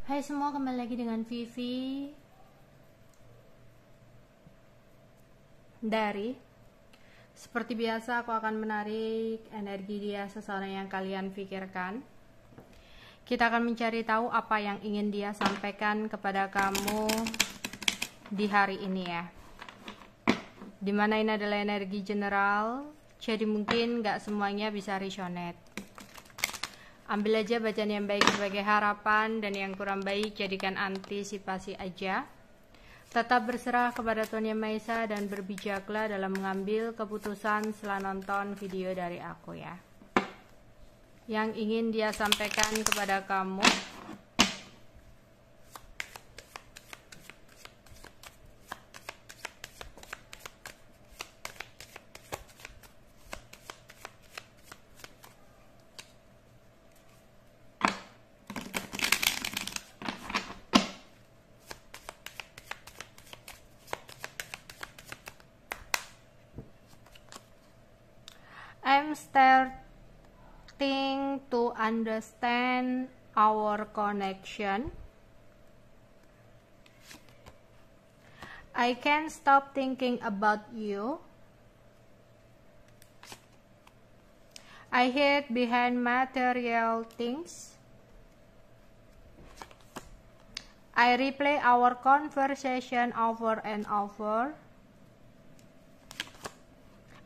Hai semua, kembali lagi dengan Vivi dari seperti biasa aku akan menarik energi dia seseorang yang kalian pikirkan. Kita akan mencari tahu apa yang ingin dia sampaikan kepada kamu di hari ini ya. Dimana ini adalah energi general, jadi mungkin gak semuanya bisa resonate. Ambil aja bacaan yang baik sebagai harapan, dan yang kurang baik jadikan antisipasi aja. Tetap berserah kepada Tuhan Yang Maha Esa dan berbijaklah dalam mengambil keputusan setelah nonton video dari aku ya. Yang ingin dia sampaikan kepada kamu. I'm starting to understand our connection. I can't stop thinking about you. I hid behind material things. I replay our conversation over and over.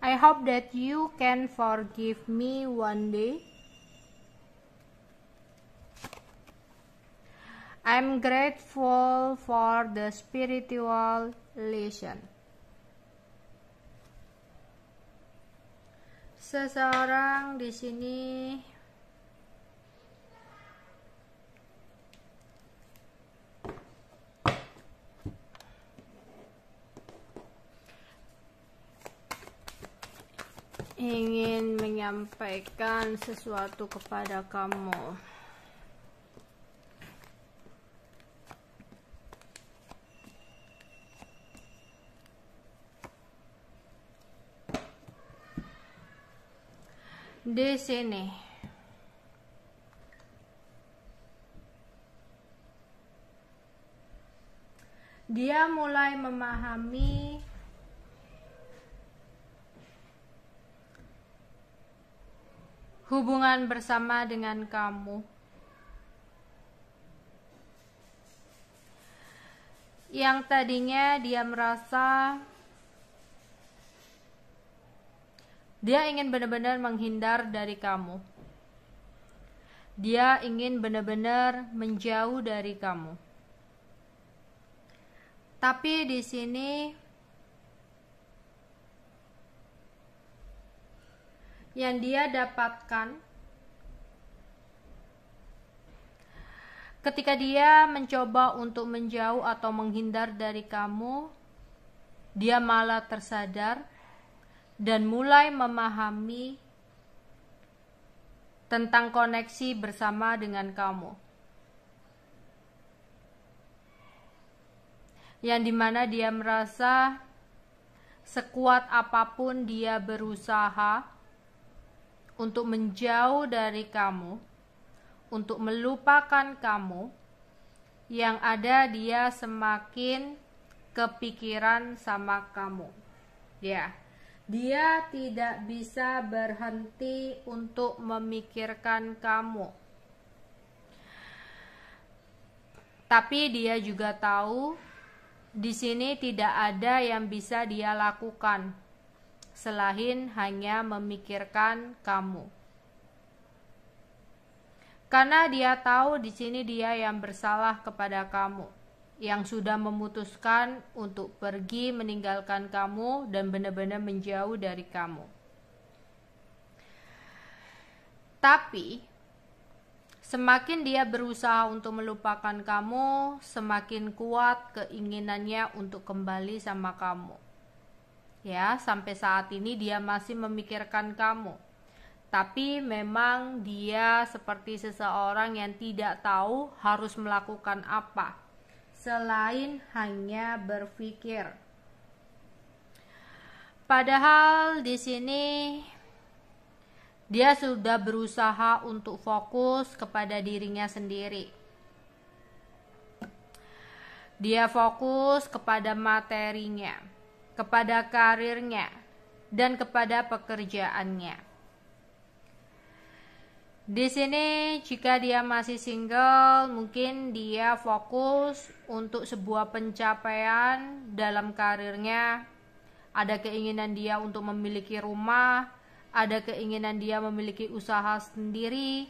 I hope that you can forgive me one day. I'm grateful for the spiritual lesson. Seseorang di sini ingin menyampaikan sesuatu kepada kamu. Di sini dia mulai memahami hubungan bersama dengan kamu yang tadinya dia merasa dia ingin benar-benar menghindar dari kamu. Dia ingin benar-benar menjauh dari kamu. Tapi di sini yang dia dapatkan ketika dia mencoba untuk menjauh atau menghindar dari kamu, dia malah tersadar dan mulai memahami tentang koneksi bersama dengan kamu, yang dimana dia merasa sekuat apapun dia berusaha untuk menjauh dari kamu, untuk melupakan kamu, yang ada dia semakin kepikiran sama kamu ya. Dia tidak bisa berhenti untuk memikirkan kamu. Tapi dia juga tahu di sini tidak ada yang bisa dia lakukan selain hanya memikirkan kamu. Karena dia tahu di sini dia yang bersalah kepada kamu, yang sudah memutuskan untuk pergi meninggalkan kamu dan benar-benar menjauh dari kamu. Tapi semakin dia berusaha untuk melupakan kamu, semakin kuat keinginannya untuk kembali sama kamu. Ya, sampai saat ini dia masih memikirkan kamu. Tapi memang dia seperti seseorang yang tidak tahu harus melakukan apa selain hanya berpikir. Padahal di sini dia sudah berusaha untuk fokus kepada dirinya sendiri. Dia fokus kepada materinya, kepada karirnya, dan kepada pekerjaannya. Di sini jika dia masih single, mungkin dia fokus untuk sebuah pencapaian dalam karirnya. Ada keinginan dia untuk memiliki rumah, ada keinginan dia memiliki usaha sendiri,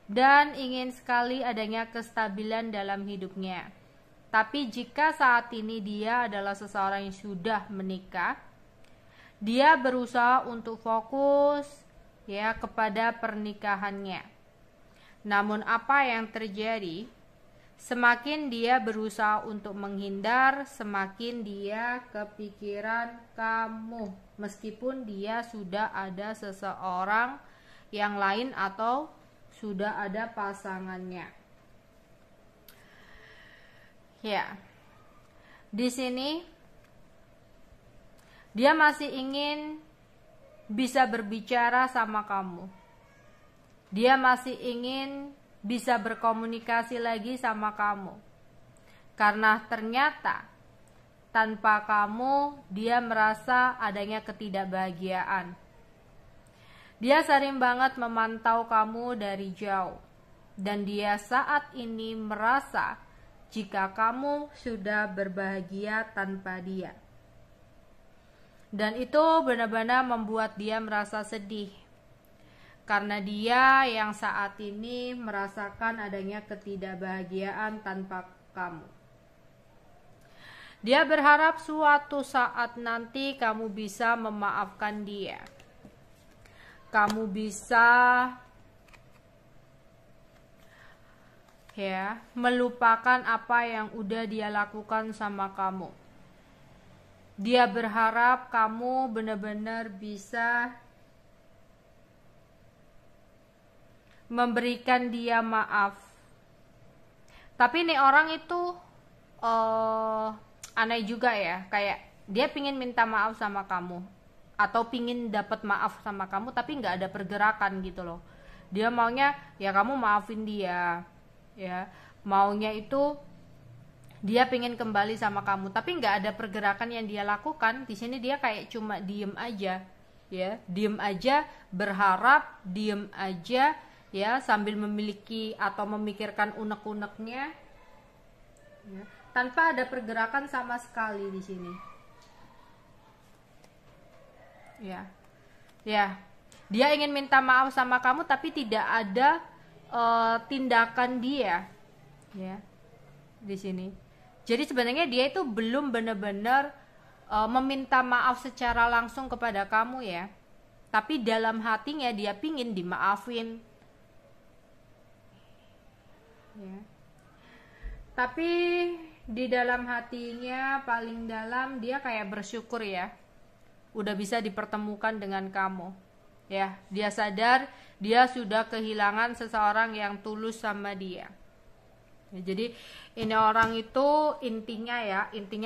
dan ingin sekali adanya kestabilan dalam hidupnya. Tapi jika saat ini dia adalah seseorang yang sudah menikah, dia berusaha untuk fokus ya kepada pernikahannya. Namun apa yang terjadi? Semakin dia berusaha untuk menghindar, semakin dia kepikiran kamu. Meskipun dia sudah ada seseorang yang lain atau sudah ada pasangannya. Ya, di sini dia masih ingin bisa berbicara sama kamu. Dia masih ingin bisa berkomunikasi lagi sama kamu. Karena ternyata tanpa kamu dia merasa adanya ketidakbahagiaan. Dia sering banget memantau kamu dari jauh. Dan dia saat ini merasa jika kamu sudah berbahagia tanpa dia. Dan itu benar-benar membuat dia merasa sedih. Karena dia yang saat ini merasakan adanya ketidakbahagiaan tanpa kamu. Dia berharap suatu saat nanti kamu bisa memaafkan dia. Kamu bisa melupakan apa yang udah dia lakukan sama kamu. Dia berharap kamu benar-benar bisa memberikan dia maaf. Tapi nih orang itu aneh juga ya, kayak dia pingin minta maaf sama kamu atau pingin dapat maaf sama kamu, tapi nggak ada pergerakan gitu loh. Dia maunya ya kamu maafin dia. Ya, maunya itu dia pengen kembali sama kamu, tapi nggak ada pergerakan yang dia lakukan. Di sini dia kayak cuma diem aja, ya, diem aja, berharap, diem aja, ya, sambil memiliki atau memikirkan unek-uneknya, ya, tanpa ada pergerakan sama sekali di sini. Ya, dia ingin minta maaf sama kamu, tapi tidak ada tindakan dia ya di sini. Jadi sebenarnya dia itu belum benar-benar meminta maaf secara langsung kepada kamu ya, tapi dalam hatinya dia pingin dimaafin ya. Tapi di dalam hatinya paling dalam dia kayak bersyukur ya, udah bisa dipertemukan dengan kamu ya. Dia sadar dia sudah kehilangan seseorang yang tulus sama dia. Ya, jadi ini orang itu intinya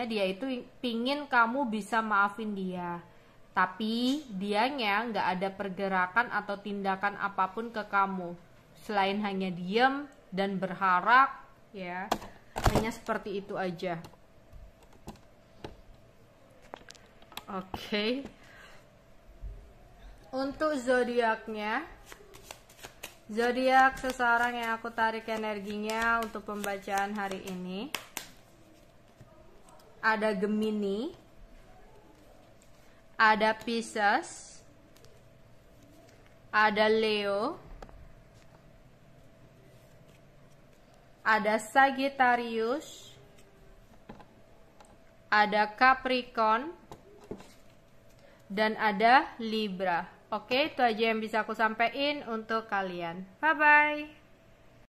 dia itu pingin kamu bisa maafin dia. Tapi dianya nggak ada pergerakan atau tindakan apapun ke kamu. Selain hanya diem dan berharap ya. Hanya seperti itu aja. Oke. Untuk zodiaknya, zodiak seseorang yang aku tarik energinya untuk pembacaan hari ini ada Gemini, ada Pisces, ada Leo, ada Sagittarius, ada Capricorn, dan ada Libra. Oke, itu aja yang bisa aku sampaikan untuk kalian. Bye-bye.